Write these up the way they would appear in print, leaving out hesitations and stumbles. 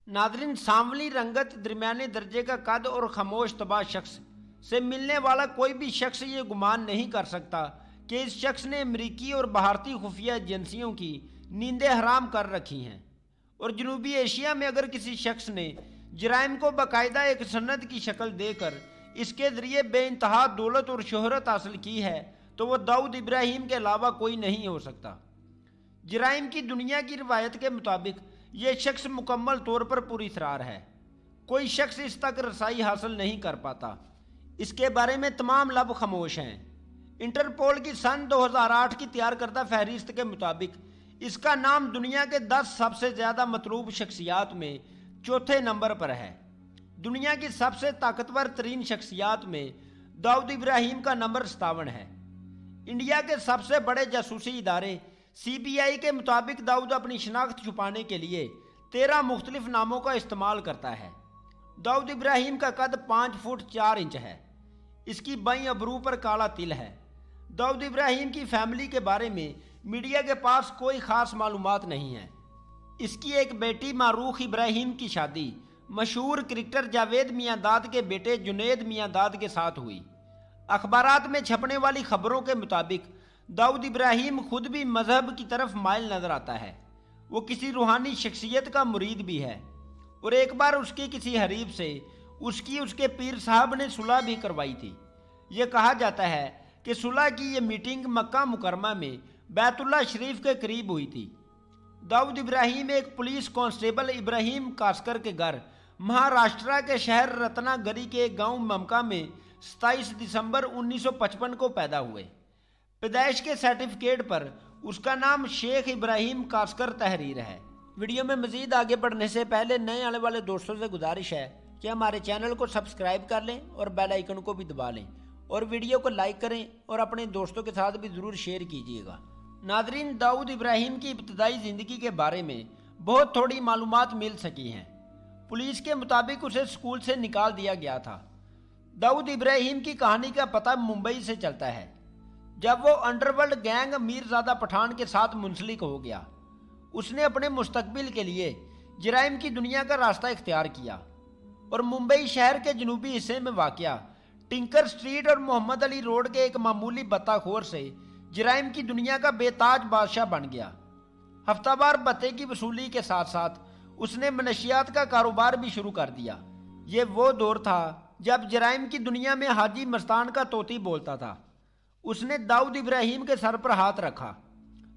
Nadreen, सांवली रंगत, दरमियाने दर्जे का कद और खामोश तबाह शख्स से मिलने वाला कोई भी शख्स ये गुमान नहीं कर सकता कि इस शख्स ने अमरीकी और भारतीय खुफिया एजेंसियों की नींदें हराम कर रखी हैं। और जनूबी एशिया में अगर किसी शख्स ने जराइम को बाकायदा एक सनद की शक्ल देकर इसके ज़रिए बेइंतहा दौलत और शोहरत हासिल की है तो वह दाऊद इब्राहिम के अलावा कोई नहीं हो सकता। जराइम की दुनिया की रवायत के मुताबिक ये शख्स मुकम्मल तौर पर पुरअसरार है। कोई शख्स इस तक रसाई हासिल नहीं कर पाता। इसके बारे में तमाम लब खामोश हैं। इंटरपोल की सन 2008 की तैयार करदा फहरिस्त के मुताबिक इसका नाम दुनिया के 10 सबसे ज़्यादा मतलूब शख्सियात में चौथे नंबर पर है। दुनिया की सबसे ताकतवर तरीन शख्सियात में दाऊद इब्राहिम का नंबर 57 है। इंडिया के सबसे बड़े जासूसी इदारे CBI के मुताबिक दाऊद अपनी शनाख्त छुपाने के लिए 13 मुख्तलिफ नामों का इस्तेमाल करता है। दाऊद इब्राहिम का कद 5 फुट 4 इंच है। इसकी बाईं अबरू पर काला तिल है। दाऊद इब्राहिम की फैमिली के बारे में मीडिया के पास कोई ख़ास मालूमात नहीं है। इसकी एक बेटी मारूख इब्राहिम की शादी मशहूर क्रिकेटर जावेद मियांदाद के बेटे जुनैद मियांदाद के साथ हुई। अखबारात में छपने वाली खबरों के मुताबिक दाऊद इब्राहिम खुद भी मजहब की तरफ माइल नजर आता है। वो किसी रूहानी शख्सियत का मुरीद भी है और एक बार उसके किसी हरीब से उसके पीर साहब ने सुलह भी करवाई थी। ये कहा जाता है कि सुलह की ये मीटिंग मक्का मुकरमा में बैतुल्लाह शरीफ के करीब हुई थी। दाऊद इब्राहिम एक पुलिस कांस्टेबल इब्राहिम कास्कर के घर महाराष्ट्र के शहर रत्नागिरी के एक गांव ममका में 27 दिसंबर 1955 को पैदा हुए। पैदाइश के सर्टिफिकेट पर उसका नाम शेख इब्राहिम कास्कर तहरीर है। वीडियो में मजीद आगे बढ़ने से पहले नए आने वाले दोस्तों से गुजारिश है कि हमारे चैनल को सब्सक्राइब कर लें और बेल आइकन को भी दबा लें और वीडियो को लाइक करें और अपने दोस्तों के साथ भी ज़रूर शेयर कीजिएगा। नादरीन, दाऊद इब्राहिम की इब्तदाई ज़िंदगी के बारे में बहुत थोड़ी मालूमात मिल सकी हैं। पुलिस के मुताबिक उसे स्कूल से निकाल दिया गया था। दाऊद इब्राहिम की कहानी का पता मुंबई से चलता है, जब वो अंडरवर्ल्ड गैंग मीरजादा पठान के साथ मुंसलिक हो गया। उसने अपने मुस्तकबिल के लिए जराइम की दुनिया का रास्ता इख्तियार किया और मुंबई शहर के जनूबी हिस्से में वाक़या टिंकर स्ट्रीट और मोहम्मद अली रोड के एक मामूली बत्ताखोर से जराइम की दुनिया का बेताज बादशाह बन गया। हफ्तावार भत्ते की वसूली के साथ साथ उसने मनशियात का कारोबार भी शुरू कर दिया। ये वो दौर था जब जराइम की दुनिया में हाजी मस्तान का तोती बोलता था। उसने दाऊद इब्राहिम के सर पर हाथ रखा।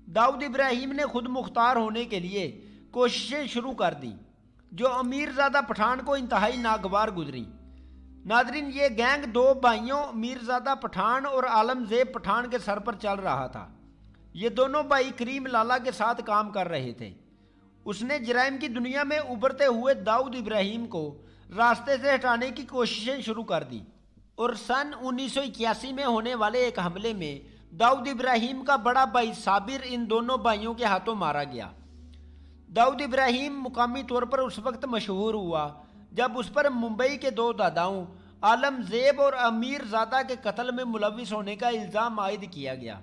दाऊद इब्राहिम ने खुद मुख्तार होने के लिए कोशिशें शुरू कर दी, जो अमीरजादा पठान को इंतहाई नागवार गुजरी। नादरीन, ये गैंग दो भाइयों मीरजादा पठान और आलमजेब पठान के सर पर चल रहा था। ये दोनों भाई करीम लाला के साथ काम कर रहे थे। उसने जराइम की दुनिया में उभरते हुए दाऊद इब्राहिम को रास्ते से हटाने की कोशिशें शुरू कर दी और सन 1981 में होने वाले एक हमले में दाऊद इब्राहिम का बड़ा भाई साबिर इन दोनों भाइयों के हाथों मारा गया। दाऊद इब्राहिम मुकामी तौर पर उस वक्त मशहूर हुआ जब उस पर मुंबई के दो दादाओं आलमजेब और अमीरजादा के कत्ल में मुलविस होने का इल्ज़ाम आयद किया गया।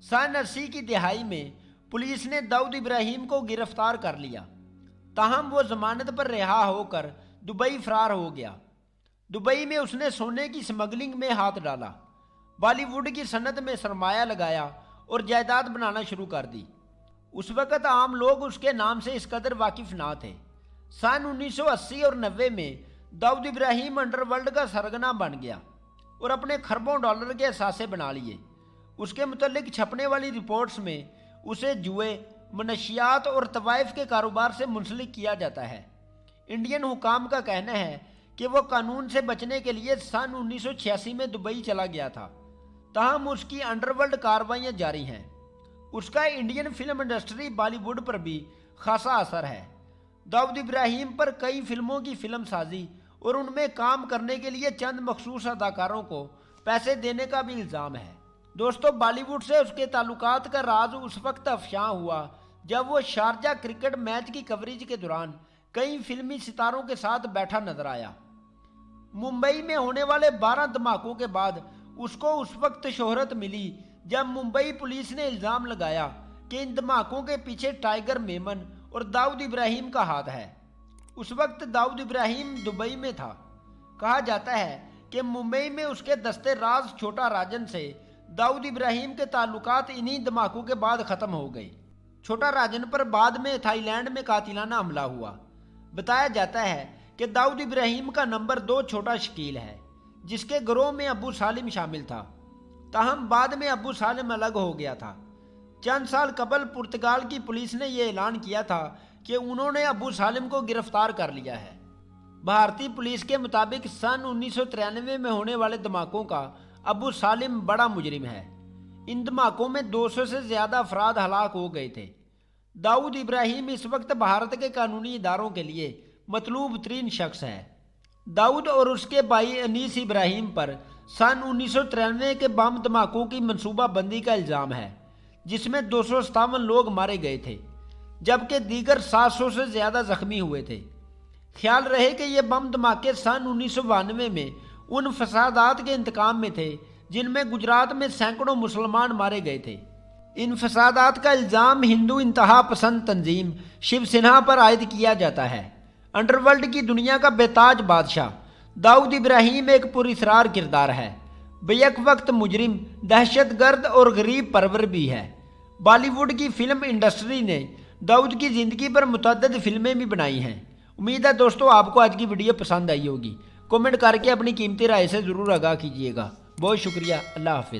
सन 80 की दिहाई में पुलिस ने दाऊद इब्राहिम को गिरफ्तार कर लिया, ताहम वो जमानत पर रिहा होकर दुबई फरार हो गया। दुबई में उसने सोने की स्मगलिंग में हाथ डाला, बॉलीवुड की सनत में सरमाया लगाया और जायदाद बनाना शुरू कर दी। उस वक़्त आम लोग उसके नाम से इस कदर वाकिफ ना थे। सन 1980 और 90 में दाऊद इब्राहिम अंडरवर्ल्ड का सरगना बन गया और अपने खरबों डॉलर के असासे बना लिए। उसके मुतल्लिक छपने वाली रिपोर्ट्स में उसे जुए, मनशियात और तवाइफ के कारोबार से मुंसलिक किया जाता है। इंडियन हुकाम का कहना है कि वो कानून से बचने के लिए सन 1986 में दुबई चला गया था, ताहम उसकी अंडरवर्ल्ड कार्रवाइयाँ जारी हैं। उसका इंडियन फिल्म इंडस्ट्री बॉलीवुड पर भी खासा असर है। दाऊद इब्राहिम पर कई फिल्मों की फिल्म साजी और उनमें काम करने के लिए चंद मखसूस अदाकारों को पैसे देने का भी इल्ज़ाम है। दोस्तों, बॉलीवुड से उसके ताल्लुकात का राज उस वक्त अफशां हुआ जब वो शारजा क्रिकेट मैच की कवरेज के दौरान कई फिल्मी सितारों के साथ बैठा नजर आया। मुंबई में होने वाले 12 धमाकों के बाद उसको उस वक्त शोहरत मिली जब मुंबई पुलिस ने इल्ज़ाम लगाया कि इन धमाकों के पीछे टाइगर मेमन और दाऊद इब्राहिम का हाथ है। उस वक्त दाऊद इब्राहिम दुबई में था। कहा जाता है कि मुंबई में उसके दस्ते राज छोटा राजन से दाऊद इब्राहिम के ताल्लुकात इन्हीं धमाकों के बाद ख़त्म हो गए। छोटा राजन पर बाद में थाईलैंड में कातिलाना हमला हुआ। बताया जाता है कि दाऊद इब्राहिम का नंबर 2 छोटा शकील है, जिसके गिरोह में अबू सालिम शामिल था। ताहम बाद में अबू सालिम अलग हो गया था। चंद साल कबल पुर्तगाल की पुलिस ने यह ऐलान किया था कि उन्होंने अबू सालिम को गिरफ्तार कर लिया है। भारतीय पुलिस के मुताबिक सन 1993 में होने वाले धमाकों का अबू सालिम बड़ा मुजरिम है। इन धमाकों में 200 से ज़्यादा अफराद हलाक हो गए थे। दाऊद इब्राहिम इस वक्त भारत के कानूनी इदारों के लिए मतलूब तरीन शख्स है। दाऊद और उसके भाई अनीस इब्राहिम पर सन 1993 के बम धमाकों की मनसूबाबंदी का इल्ज़ाम है, जिसमें 257 लोग मारे गए थे, जबकि दीगर 700 से ज़्यादा जख्मी हुए थे। ख्याल रहे कि ये बम धमाके सन 1992 में उन फसादात के इंतकाम में थे जिनमें गुजरात में सैकड़ों मुसलमान मारे गए थे। इन फसादात का इल्ज़ाम हिंदू इंतहा पसंद तंजीम शिवसेना पर आयद किया जाता है। अंडरवर्ल्ड की दुनिया का बेताज बादशाह दाऊद इब्राहिम एक पुरअसरार किरदार है, बेयक वक्त मुजरिम, दहशतगर्द और गरीब परवर भी है। बॉलीवुड की फिल्म इंडस्ट्री ने दाऊद की ज़िंदगी पर मुतअद्दिद फिल्में भी बनाई हैं। उम्मीद है दोस्तों आपको आज की वीडियो पसंद आई होगी। कमेंट करके अपनी कीमती राय से ज़रूर आगाह कीजिएगा। बहुत शुक्रिया। अल्लाह हाफिज़।